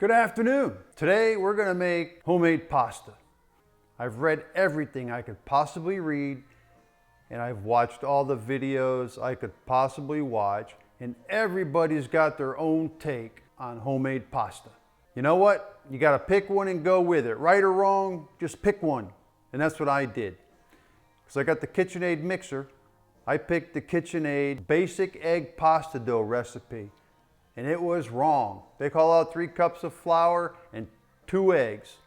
Good afternoon. Today we're going to make homemade pasta. I've read everything I could possibly read, and I've watched all the videos I could possibly watch, and everybody's got their own take on homemade pasta. You know what? You got to pick one and go with it. Right or wrong, just pick one. And that's what I did. Because I got the KitchenAid mixer. I picked the KitchenAid basic egg pasta dough recipe. And it was wrong. They call out 3 cups of flour and 2 eggs.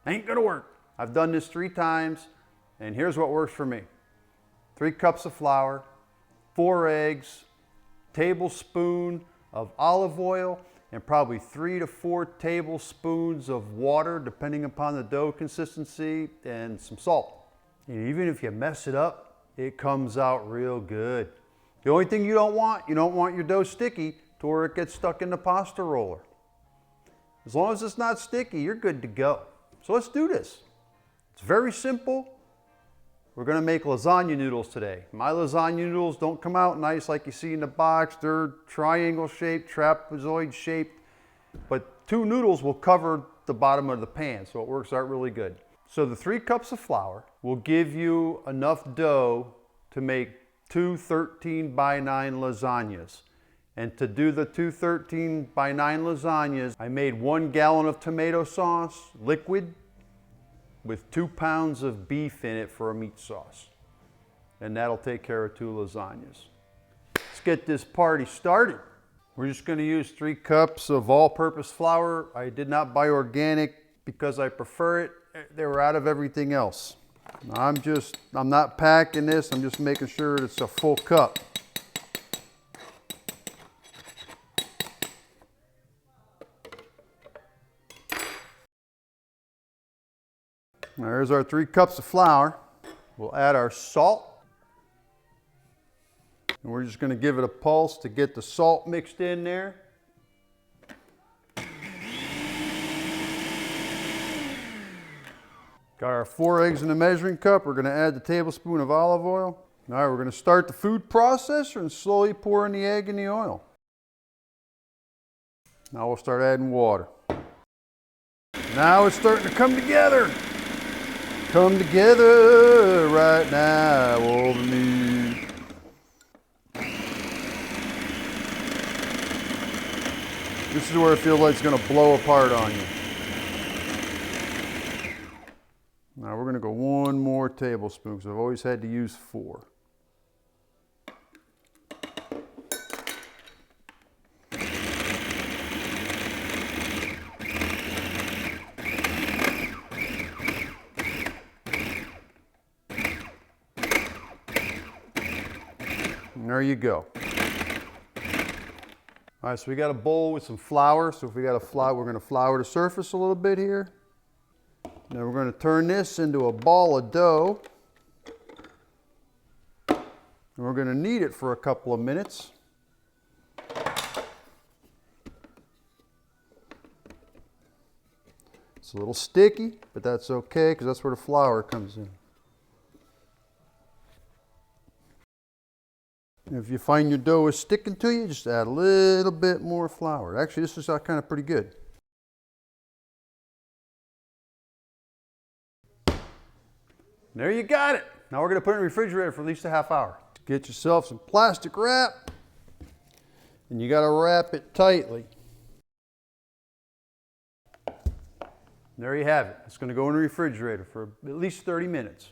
Ain't gonna work. I've done this 3 times, and here's what works for me. 3 cups of flour, 4 eggs, tablespoon of olive oil, and probably 3 to 4 tablespoons of water, depending upon the dough consistency, and some salt. And even if you mess it up, it comes out real good. The only thing you don't want your dough sticky to where it gets stuck in the pasta roller. As long as it's not sticky, you're good to go. So let's do this. It's very simple. We're gonna make lasagna noodles today. My lasagna noodles don't come out nice like you see in the box. They're triangle shaped, trapezoid shaped, but 2 noodles will cover the bottom of the pan, so it works out really good. So the 3 cups of flour will give you enough dough to make 2 13 by 9 lasagnas. And to do the 2 13 by 9 lasagnas, I made 1 gallon of tomato sauce, liquid, with 2 pounds of beef in it for a meat sauce. And that'll take care of 2 lasagnas. Let's get this party started. We're just gonna use 3 cups of all-purpose flour. I did not buy organic because I prefer it. They were out of everything else. I'm not packing this, I'm just making sure it's a full cup. There's our 3 cups of flour. We'll add our salt. And we're just going to give it a pulse to get the salt mixed in there. Got our 4 eggs in the measuring cup. We're going to add the tablespoon of olive oil. All right, we're going to start the food processor and slowly pour in the egg and the oil. Now we'll start adding water. Now it's starting to come together. Come together right now, all the need. This is where it feels like it's going to blow apart on you. Now we're going to go 1 more tablespoon because I've always had to use 4. And there you go. All right, so we got a bowl with some flour. So if we got a flour, we're going to flour the surface a little bit here. Then we're going to turn this into a ball of dough. And we're going to knead it for a couple of minutes. It's a little sticky, but that's okay because that's where the flour comes in. If you find your dough is sticking to you, just add a little bit more flour. Actually, this is kind of pretty good. There you got it. Now we're going to put it in the refrigerator for at least a half hour. Get yourself some plastic wrap, and you got to wrap it tightly. There you have it. It's going to go in the refrigerator for at least 30 minutes.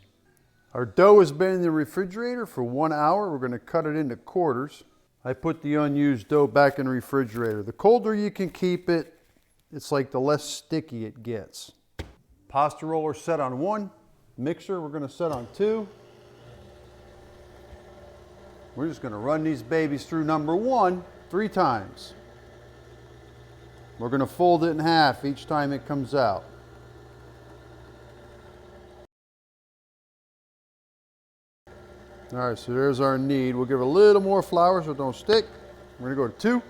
Our dough has been in the refrigerator for 1 hour. We're going to cut it into quarters. I put the unused dough back in the refrigerator. The colder you can keep it, it's like the less sticky it gets. Pasta roller set on 1. Mixer we're going to set on 2. We're just going to run these babies through number 1 3 times. We're going to fold it in half each time it comes out. All right, so there's our knead. We'll give it a little more flour so it don't stick. We're going to go to 2.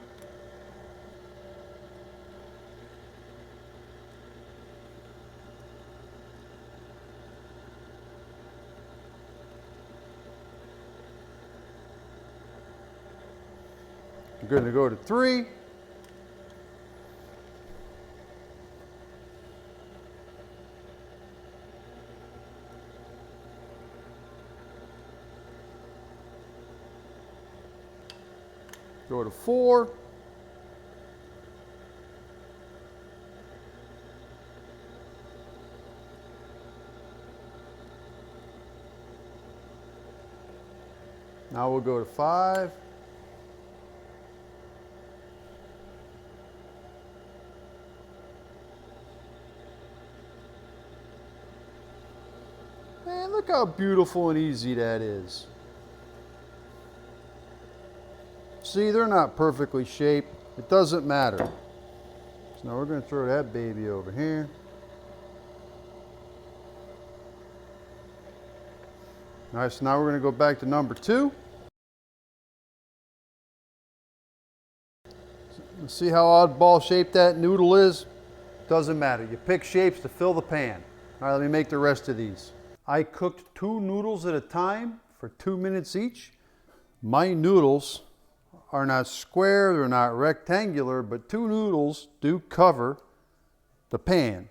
We're going to go to 3. Go to 4. Now we'll go to 5. Man, look how beautiful and easy that is. See, they're not perfectly shaped. It doesn't matter. So now we're going to throw that baby over here. All right, so now we're going to go back to number 2. See how oddball shaped that noodle is? Doesn't matter. You pick shapes to fill the pan. All right, let me make the rest of these. I cooked 2 noodles at a time for 2 minutes each. My noodles are not square, they're not rectangular, but 2 noodles do cover the pan.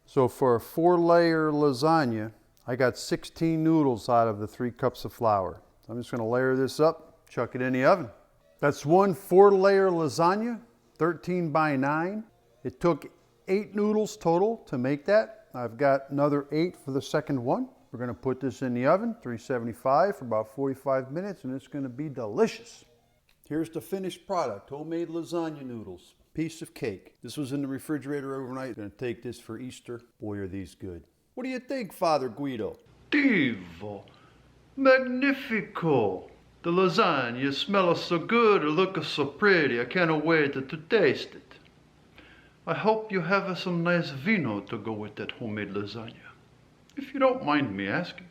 So for a 4-layer lasagna, I got 16 noodles out of the 3 cups of flour. I'm just going to layer this up, chuck it in the oven. That's 1 4-layer lasagna, 13 by 9. It took 8 noodles total to make that. I've got another 8 for the second one. We're going to put this in the oven, 375 for about 45 minutes, and it's going to be delicious. Here's the finished product, homemade lasagna noodles. Piece of cake. This was in the refrigerator overnight. I'm going to take this for Easter. Boy, are these good. What do you think, Father Guido? Divo, magnifico. The lasagna smells so good, it looks so pretty. I can't wait to taste it. I hope you have some nice vino to go with that homemade lasagna. If you don't mind me asking,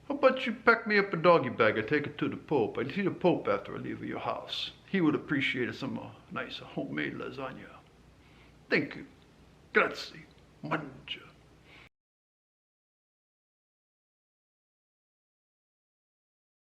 how about you pack me up a doggy bag and take it to the Pope? I see the Pope after I leave your house. He would appreciate some nice homemade lasagna. Thank you. Grazie. Mangia.